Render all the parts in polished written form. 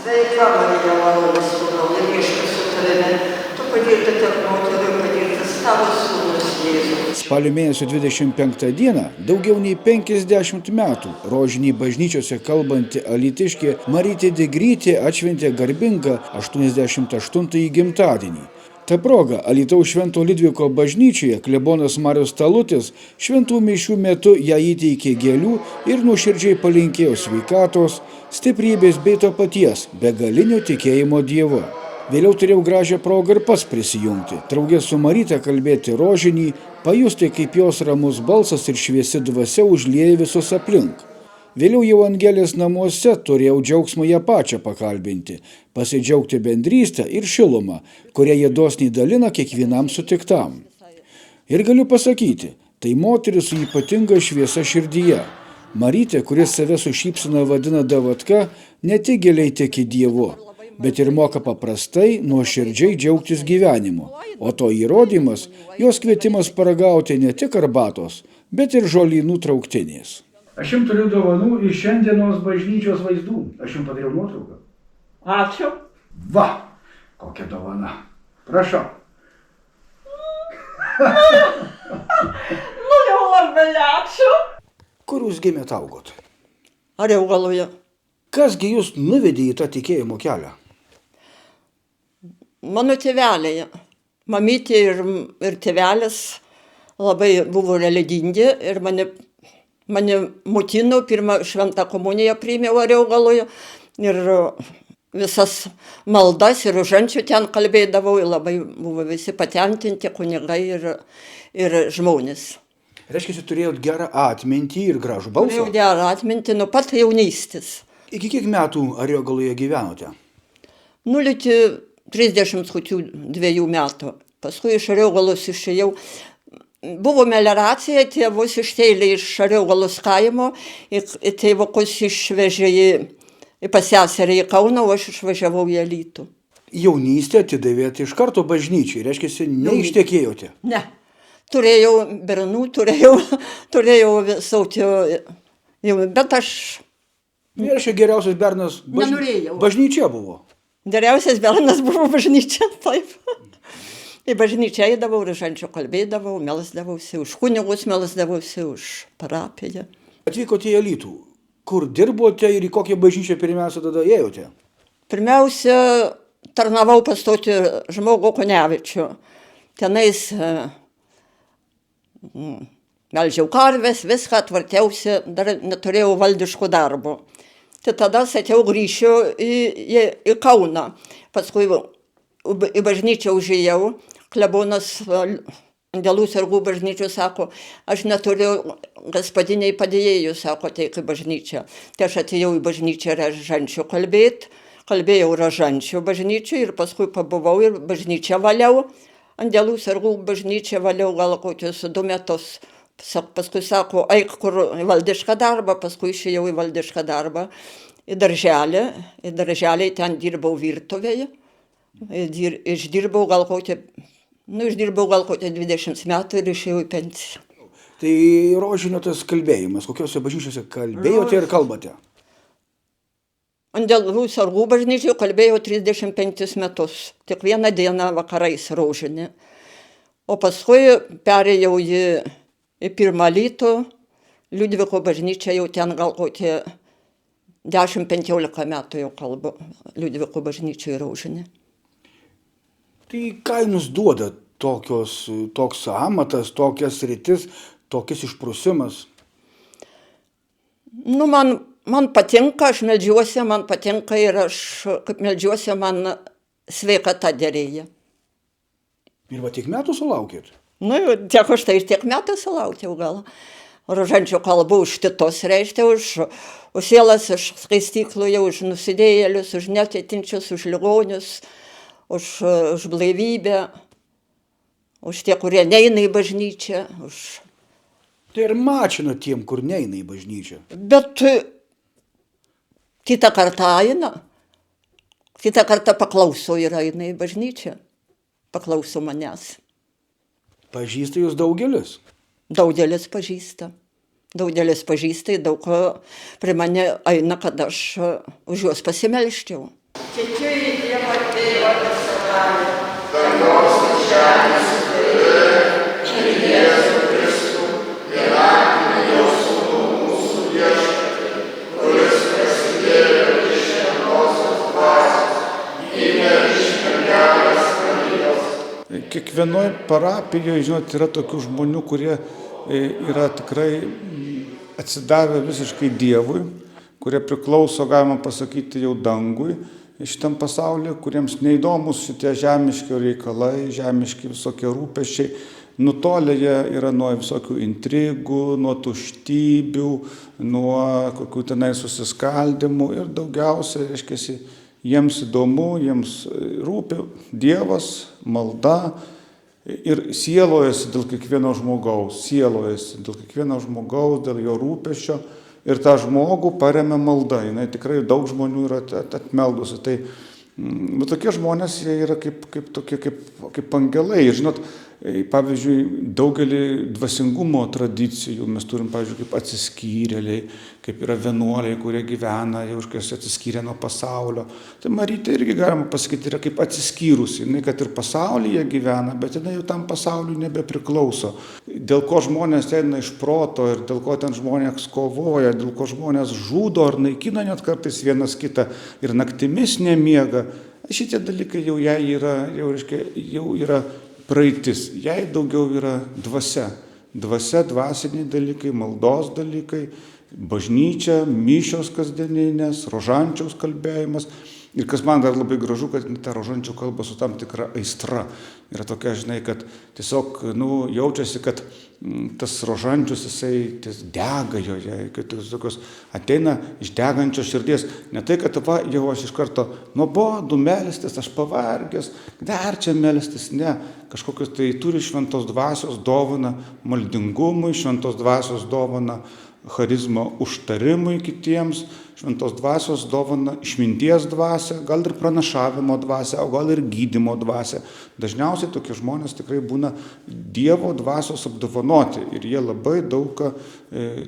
Sveika, Marija, malonės sūnau, ir viešpats su tavimi, tu padėta tarp moterų ir padėtas tavo sūnus Jėzus. Spalio mėnesio 25 dieną daugiau nei 50 metų rožinį bažnyčiose kalbanti alytiškė Marytė Digrytė atšventė garbingą 88-ąjį gimtadienį. Ta proga Alytaus Švento Liudviko bažnyčioje klebonas Marius Talutis šventų mišių metu ją įteikė gėlių ir nuoširdžiai palinkėjo sveikatos, stiprybės bei to paties begalinio tikėjimo Dievu. Vėliau turėjau gražią progą ir pats prisijungti, drauge su Maryte kalbėti rožinį, pajusti, kaip jos ramus balsas ir šviesi dvasia užlieja visus aplink. Vėliau jau Angelės namuose turėjau džiaugsmą ją pačią pakalbinti, pasidžiaugti bendrystę ir šilumą, kurią jie dosniai dalina kiekvienam sutiktam. Ir galiu pasakyti, tai moteris su ypatinga šviesa širdyje. Marytė, kuris save su šypsena vadina davatka, ne tik giliai tiki Dievu, bet ir moka paprastai, nuoširdžiai džiaugtis gyvenimu. O to įrodymas, jos kvietimas paragauti ne tik arbatos, bet ir žolynų trauktinės. Aš jums turiu dovanų iš šiandienos bažnyčios vaizdų. Aš jums padariau nuotrauką. Ačiū. Va, kokia dovana. Prašau. Nu jau labai ačiū. Kur jūs gimėt augot? Ariaugaloje. Kasgi jūs nuvedė į tą tikėjimo kelią? Mano tėveliai, mamytė ir tėvelis labai buvo religingi ir mane motino, pirmą šventą komuniją priėmiau Ariaugaloje ir visas maldas ir rožančių ten kalbėdavau ir labai buvo visi patenkinti kunigai ir žmonės. Reiškia, turėjot gerą atmintį ir gražų balsą? Turėjau gerą atmintį nuo pat jaunystės. Iki kiek metų Ariaugaloje gyvenote? Iki 32 metų. Paskui iš Ariaugalos išėjau. Buvo melioracija, tėvus ištėlė iš Ariaugalos kaimo, tėvukus išvežė pas seserį į Kauną, o aš išvažiavau į Alytų. Jaunystę atidavėte iš karto bažnyčiai, reiškia, neištekėjote? Ne. Turėjau bernų, turėjau visautio, bet aš... Reiškia, geriausias bernas bažnyčia buvo? Geriausias bernas buvo bažnyčia, taip. Į bažnyčią eidavau, rožančių kalbėdavau, melsdavausi, už kunigus melsdavausi, už parapiją. Atvykote į Alytų. Kur dirbote ir į kokią bažnyčią pirmiausia tada ėjote? Pirmiausia, tarnavau pas tokį žmogų Kunevičių. Tenais melžiau karves, viską tvarkiausi, dar neturėjau valdiškų darbų. Tai tada sakiau, grįšiu į Kauną. Paskui į bažnyčią užėjau. Klebonas Angelų sargų bažnyčių sako, aš neturiu gaspadiniai padėjėjų, sako, teik į bažnyčią. Tai aš atėjau į bažnyčią rožančių kalbėti, kalbėjau rožančių bažnyčių ir paskui pabuvau ir bažnyčią valiau. Angelų sargų bažnyčią valiau gal kokius 2 metus. Paskui sako, eik kur į valdišką darbą, paskui išėjau į valdišką darbą, į darželį ten dirbau virtuvėje. Išdirbau gal kokią 20 metų ir išėjau į pensiją. Tai rožinio tas kalbėjimas, kokiose bažnyčiose kalbėjote ir kalbate? Angelų sargų bažnyčių kalbėjau 35 metus, tik vieną dieną vakarais rožinį. O paskui perėjau į pirmą Alytų, Liudviko bažnyčią, jau ten gal kokie 10-15 metų jau kalbu Liudviko bažnyčių į rožinį. Tai ką jums duoda toks amatas, tokias sritis, tokias išprusimas? Man patinka, aš meldžiuosi, man patinka ir aš, kaip meldžiuosi, man sveikata gerėja. Ir va tiek metų sulaukėt? Tiek aš tai ir tiek metų sulaukiau gal. Rožančių kalbų už kitos, reiškia, už sielas, už skaistyklų, už nusidėjėlius, už netitinčius, už ligonius, už blaivybę, už tie, kurie neina į bažnyčią. Tai ir mačina tiem, kur neina į bažnyčią. Bet kitą kartą eina, kitą kartą paklauso ir eina į bažnyčią, paklauso manęs. Pažįsta jūs daugelis? Daugelis pažįsta. Daugelis pažįsta, daug prie mane eina, kad aš už juos pasimelščiau. Tikiu į Dievą Tėvą visagalį, dangaus ir žemės sukūrėją, ir Jėzų Kristų, vienatinį jo sūnų mūsų viešpatį, kuris prasidėjo iš šventosios dvasios, gimė iš mergelės Marijos. Kiekvienoje parapijoje, žinot, yra tokių žmonių, kurie yra tikrai atsidavę visiškai Dievui, kurie priklauso, galima pasakyti, jau dangui šitam pasaulyje, kuriems neįdomus šitie žemiški reikalai, žemiški visokie rūpesčiai, nutolę jie yra nuo visokių intrigų, nuo tuštybių, nuo kokių tenai susiskaldimų ir daugiausia, reiškia, jiems įdomu, jiems rūpi Dievas, malda ir sielojasi dėl kiekvieno žmogaus, dėl jo rūpesčio. Ir tą žmogų paremia malda, jinai tikrai daug žmonių yra atmeldusi. Tai tokie žmonės, jie yra kaip angelai. Ir žinot, pavyzdžiui, daugelį dvasingumo tradicijų mes turim, pavyzdžiui, kaip atsiskyrėliai, kaip yra vienuoliai, kurie gyvena, jau atsiskyrė nuo pasaulio. Tai Marytė irgi galima pasakyti yra kaip atsiskyrusi, jinai kad ir pasaulyje gyvena, bet jinai jau tam pasauliui nebepriklauso. Dėl ko žmonės eina iš proto ir dėl ko ten žmonės kovoja, dėl ko žmonės žudo ar naikina net kartais vienas kitą ir naktimis nemiega, šitie dalykai jau jai yra praeitis, jai daugiau yra dvasia, dvasiniai dalykai, maldos dalykai, bažnyčia, mišios kasdieninės, rožančiaus kalbėjimas. Ir kas man dar labai gražu, kad ta rožančių kalba su tam tikra aistra. Yra tokia, žinai, kad tiesiog jaučiasi, kad tas rožančius jisai dega joje, kad tokios ateina iš degančios širdies. Ne tai, kad jau aš iš karto nuobodu melstis, aš pavargęs, dar čia melstis, ne. Kažkokios tai turi šventos dvasios dovaną maldingumui, šventos dvasios dovaną charizmą užtarimui kitiems, šventos dvasios dovana išminties dvasia, gal ir pranašavimo dvasia, o gal ir gydymo dvasia. Dažniausiai tokie žmonės tikrai būna Dievo dvasios apdovanoti ir jie labai daug ką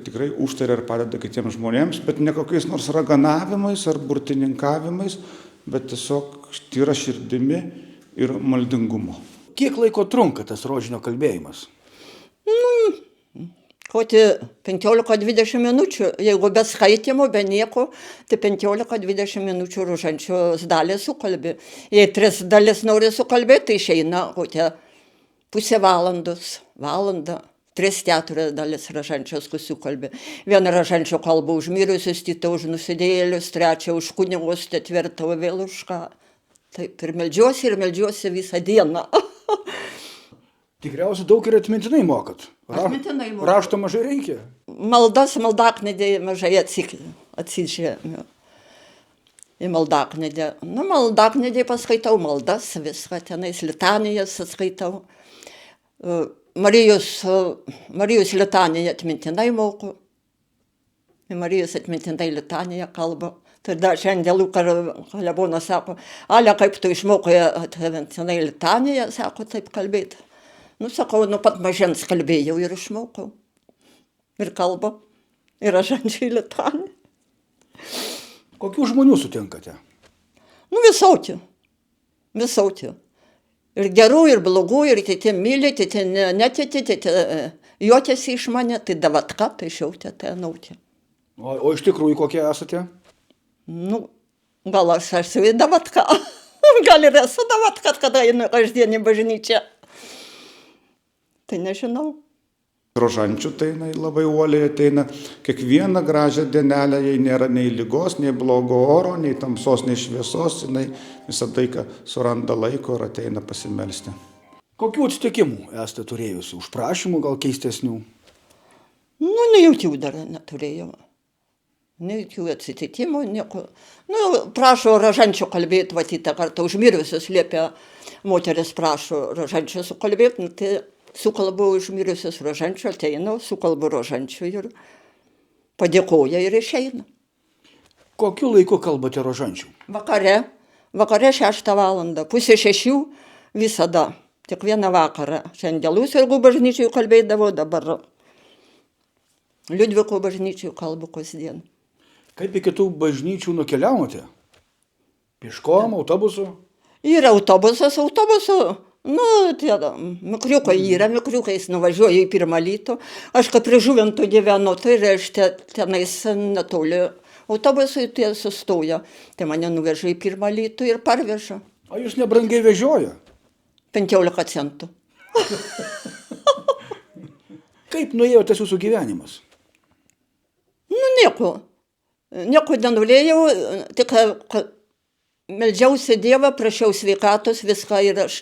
tikrai užtaria ir padeda kitiems žmonėms, bet ne kokiais nors raganavimais ar burtininkavimais, bet tiesiog tyra širdimi ir maldingumu. Kiek laiko trunka tas rožinio kalbėjimas? Kokį 15-20 minučių, jeigu be skaitimo, be nieko, tai 15-20 minučių rožančios dalį sukalbė. Jei 3 dalis nori sukalbėti, tai išeina kokią pusę valandos, valandą. 3-4 dalis rožančios sukalbė. Vieną rožančio kalbą už mirusius, kitą už nusidėjėlius, 3 už kunigus, 4 vėl už ką. Taip, ir meldžiuosi visą dieną. Tikriausiai daug ir atmintinai mokat. Atmintinai mokat. Rašto mažai reikia. Maldaknedė mažai atsižėmiu. Į maldaknedė. Maldaknedė paskaitau maldas, viską tenais, litanijas atskaitau. Marijos litaniją atmintinai moku. Marijos atmintinai litaniją kalba. Tai dar šiandien klebonas sako, Ale, kaip tu išmokai atmintinai litaniją, sako, taip kalbėti. Sakau, pat mažens kalbėjau ir išmokau. Ir kalbą. Ir rožančių litanį. Kokių žmonių sutinkate? Visokių. Ir gerų, ir blogų, ir tėtė myli, tėtė netėtė, tėtė juokėsi iš mane, tai davatka, tai šiautė, tai nautė. O iš tikrųjų kokie esate? Gal aš esu davatka. Gal ir esu davatka, kada einu kasdienį bažnyčią. Tai nežinau. Rožančių tai labai uoliai ateina kiekvieną gražią dienelę, jei nėra nei ligos, nei blogo oro, nei tamsos, nei šviesos, jinai visada suranda laiko ir ateina pasimelsti. Kokių atsitikimų esate turėjusi? Užprašymų gal keistesnių? Nejaučiau dar neturėjau. Nejaučiau atsitikimų, nieko. Prašo rožančių kalbėti, vatytą kartą užmirusius liepia, moteris prašo rožančių sukalbėti, tai sukalbu užmirusius rožančių, ateina, sukalbu rožančių ir padėkoja ir išeina. Kokiu laiku kalbate rožančių? Vakare 6 valandą, 5:30 visada, tik vieną vakarą. Šiandien Lūsirgų bažnyčių kalbėdavo, dabar Liudviko bažnyčių kalbu kasdien. Kaip į kitų bažnyčių nukeliavote? Pieškom, autobusu? Yra autobusu. Nu, tie mikriukai yra, mikriukais nuvažiuoju į pirmą Alytų. Aš kaip prie Žuvinto gyvenu, tai reiškia tenais netoli autobusui tie sustoja. Tai mane nuveža į pirmą Alytų ir parveža. O jūs nebrangiai vežioja? 15 centų. Kaip nuėjo tas jūsų gyvenimas? Nu, nieko. Nieko nenorėjau, tik meldžiausi Dievą, prašiau sveikatos, viską ir aš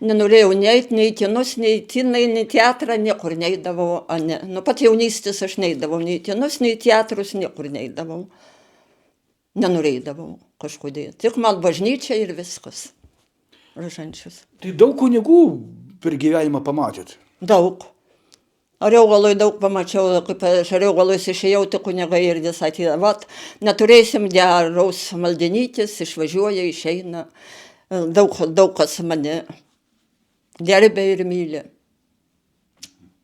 nenorėjau nei kinus, nei teatrą, niekur neidavau. Nuo pat jaunystės aš neidavau, nei kinus, nei teatrus, niekur neidavau. Nenorėdavau kažkodėl. Tik man bažnyčia ir viskas. Rožančius. Tai daug kunigų per gyvenimą pamatėt? Daug. Ariogaloj daug pamačiau, kaip aš Ariogaloj išėjau, tai kunigai ir sakė, vat, neturėsim geros maldinytis, išvažiuoja, išeina. Daug kas mane gerbė ir myli.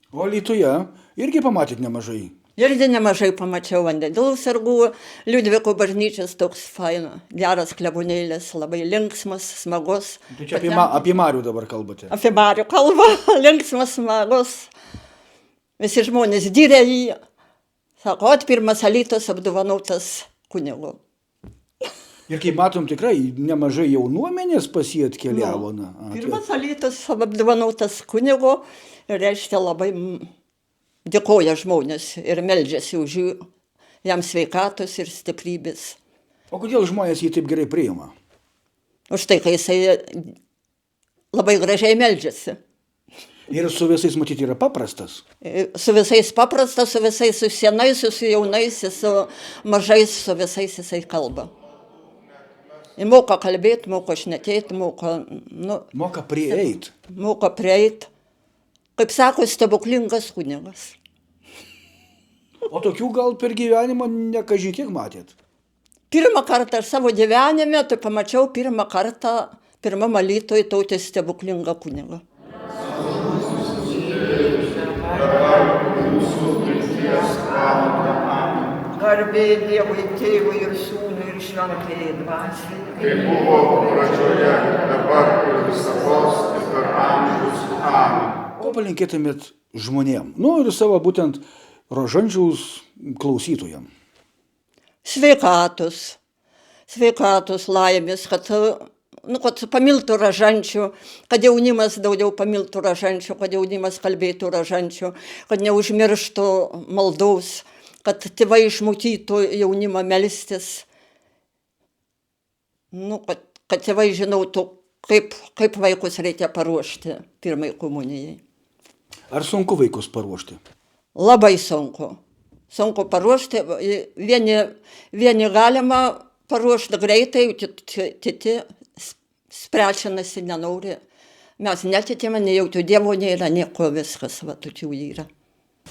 O Alytuje irgi pamatėt nemažai? Irgi nemažai pamačiau Vandenilų sargų, Liudviko bažnyčias toks faina, geras klebonėlis, labai linksmas, smagus. Tai čia apie Marių dabar kalbate? Apie Marių kalbą, linksmas, smagus. Visi žmonės dyrė jį. Sako, pirmas Alytus apdovanotas kunigu. Ir kaip matom, tikrai nemažai jaunuomenės pas jį atkeliavo. Pirmas Alytus apdovanotas kunigu, reiškia labai dėkoja žmonės ir meldžiasi už jų, jam sveikatos ir stiprybės. O kodėl žmonės jį taip gerai priima? Už tai, kai jisai labai gražiai meldžiasi. Ir su visais, matyti, yra paprastas. Su visais paprastas, su visais, su senais, su jaunais, su mažais, su visais jisai kalba. Ir moka kalbėti, moka šnekėti, moka... Moka prieit. Moka prieit. Kaip sako, stebuklingas kunigas. O tokių gal per gyvenimą nekažin kiek matėt? Pirmą kartą aš savo gyvenime, tai pamačiau pirmam Alytuje tokį stebuklingą kunigą. Garbė Dievui, Tėvui ir Sūnui ir Šventajai Dvasiai. Kaip buvo pradžioje, dabar ir visados ir per amžius. Amen. Ko palinkėtumėt žmonėm? Nu ir savo būtent Rožančiaus klausytojam. Sveikatos. Sveikatos, laimės, kad pamiltų Rožančių, kad jaunimas daugiau pamiltų Rožančių, kad jaunimas kalbėtų Rožančių, kad neužmirštų maldos, kad tėvai išmokytų jaunimą melstis, kad tėvai žinotų, kaip vaikus reikia paruošti pirmai komunijai. Ar sunku vaikus paruošti? Labai sunku. Sunku paruošti. Vieni galima paruošti greitai, kiti sprečinasi, nenori. Mes netikime, nejautų Dievo nėra, nieko viskas, tokių yra.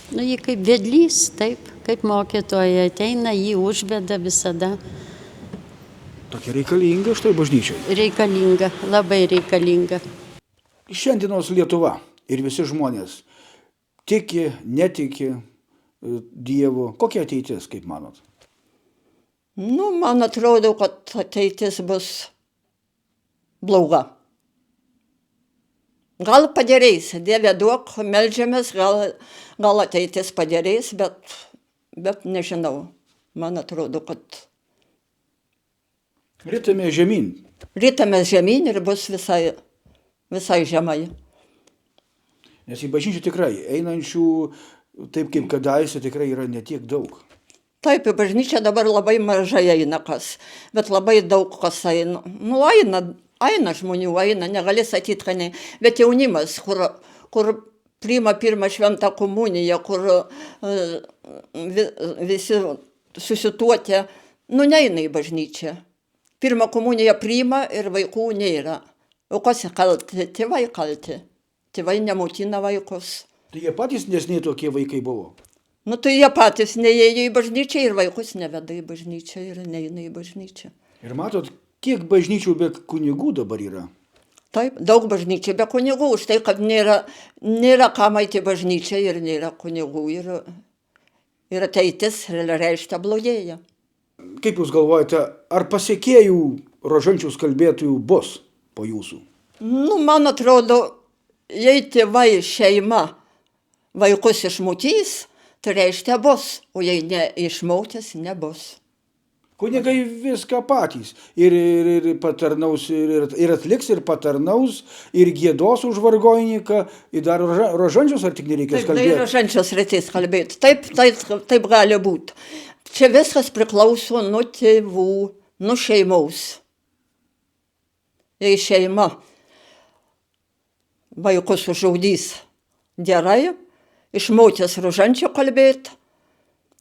Nu, jį kaip vedlys, taip, kaip mokytoja ateina, jį užveda visada. Tokia reikalinga štai bažnyčiai. Reikalinga, labai reikalinga. Šiandienos Lietuva ir visi žmonės tiki, netiki Dievu. Kokia ateitis, kaip manot? Man atrodo, kad ateitis bus bloga. Gal pagerės, Dieve duok, meldžiamės, gal ateitis pagerės, bet nežinau. Man atrodo, kad... Ritame žemyn. Ritame žemyn ir bus visai žemai. Nes į bažnyčią tikrai einančių, taip kaip kadaise, tikrai yra netiek daug. Taip, į bažnyčią dabar labai mažai eina kas, bet labai daug kas eina. Eina žmonių, negali sakyti, kad ne. Bet jaunimas, kur priima pirmą šventą komuniją, kur visi susituokia, neina į bažnyčią. Pirmą komuniją priima ir vaikų nėra. O kas kalti? Tėvai kalti. Tėvai nemotina vaikus. Tai jie patys nesniai tokie vaikai buvo? Tai jie patys neėjo į bažnyčią ir vaikus neveda į bažnyčią ir neina į bažnyčią. Ir matot, kiek bažnyčių be kunigų dabar yra? Taip, daug bažnyčių be kunigų, už tai, kad nėra kam eiti į bažnyčią ir nėra kunigų. Ir ateitis reiškia blogėja. Kaip jūs galvojate, ar pasekėjų rožančiaus kalbėtojų bus po jūsų? Nu, man atrodo, jei tėvai šeima vaikus išmokys, tai reiškia bus, o jei neišmokys, nebus. Kunigai viską patys. Ir patarnaus, ir atliks, ir patarnaus, ir giedos už vargonininką, ir dar rožančiaus, ar tik nereikės Taip, kalbėti? rožančiaus reikės kalbėti. Taip gali būti. Čia viskas priklauso nuo tėvų, nuo šeimos. Jei šeima vaikus užaudys gerai, išmokęs rožančių kalbėti.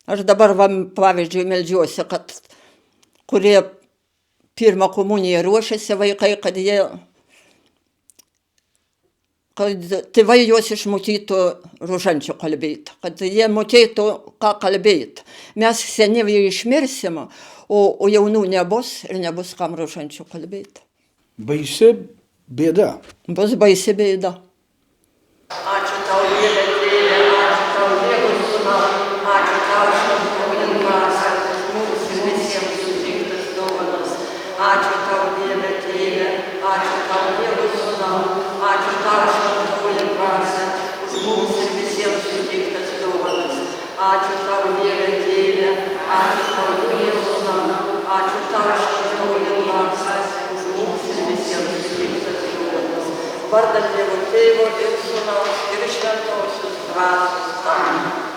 Aš dabar, pavyzdžiui, meldžiuosi, kad kurie pirmą komuniją ruošiasi vaikai, kad tėvai juos išmokytų rožančių kalbėti, kad jie mokėtų, ką kalbėti. Mes senyviai išmirsim, o jaunų nebus ir nebus kam rožančių kalbėti. Baisi bėda. Bus baisi bėda. Ačiū tau, Dieve, Tėve, ačiū tau, Dievo Sūnau, ačiū tau, šventoji dvasia, mums visiems suteiktas dovanas. Ačiū tau, Dieve, Tėve, ačiū tau, Dievo Sūnau, ačiū tau, šventoji dvasia, už mums visiems suteiktas dovanas. Ačiū tau, Dieve, Tėve, ačiū tau, Dievo Sūnau, ačiū tau, šventoji dvasia, už mums visiems suteiktas dovanas. Vardan Dievo Tėvo ir Sūnaus ir Šventosios dvasios. Amen.